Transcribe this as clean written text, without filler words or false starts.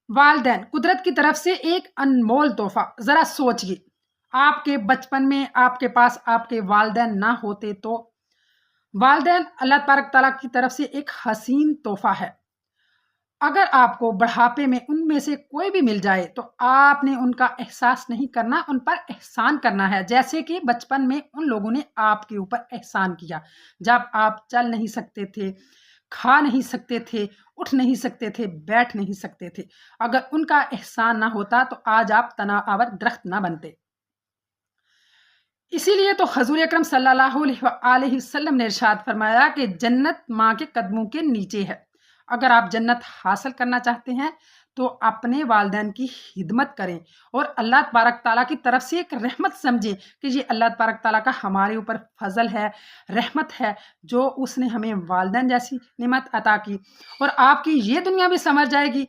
والدین قدرت کی طرف سے ایک انمول تحفہ. ذرا سوچئے، آپ کے بچپن میں آپ کے پاس آپ کے والدین نہ ہوتے تو والدین اللہ تبارک تعالیٰ کی طرف سے ایک حسین تحفہ ہے. اگر آپ کو بڑھاپے میں ان میں سے کوئی بھی مل جائے تو آپ نے ان کا احساس نہیں کرنا، ان پر احسان کرنا ہے، جیسے کہ بچپن میں ان لوگوں نے آپ کے اوپر احسان کیا جب آپ چل نہیں سکتے تھے، کھا نہیں سکتے تھے، اٹھ نہیں سکتے تھے، بیٹھ نہیں سکتے تھے. اگر ان کا احسان نہ ہوتا تو آج آپ تنا آور درخت نہ بنتے. اسی لیے تو حضور اکرم صلی اللہ علیہ وآلہ وسلم نے ارشاد فرمایا کہ جنت ماں کے قدموں کے نیچے ہے. اگر آپ جنت حاصل کرنا چاہتے ہیں تو اپنے والدین کی خدمت کریں اور اللہ تبارک تعالیٰ کی طرف سے ایک رحمت سمجھیں کہ یہ اللہ تبارک تعالیٰ کا ہمارے اوپر فضل ہے، رحمت ہے، جو اس نے ہمیں والدین جیسی نعمت عطا کی. اور آپ کی یہ دنیا بھی سمجھ جائے گی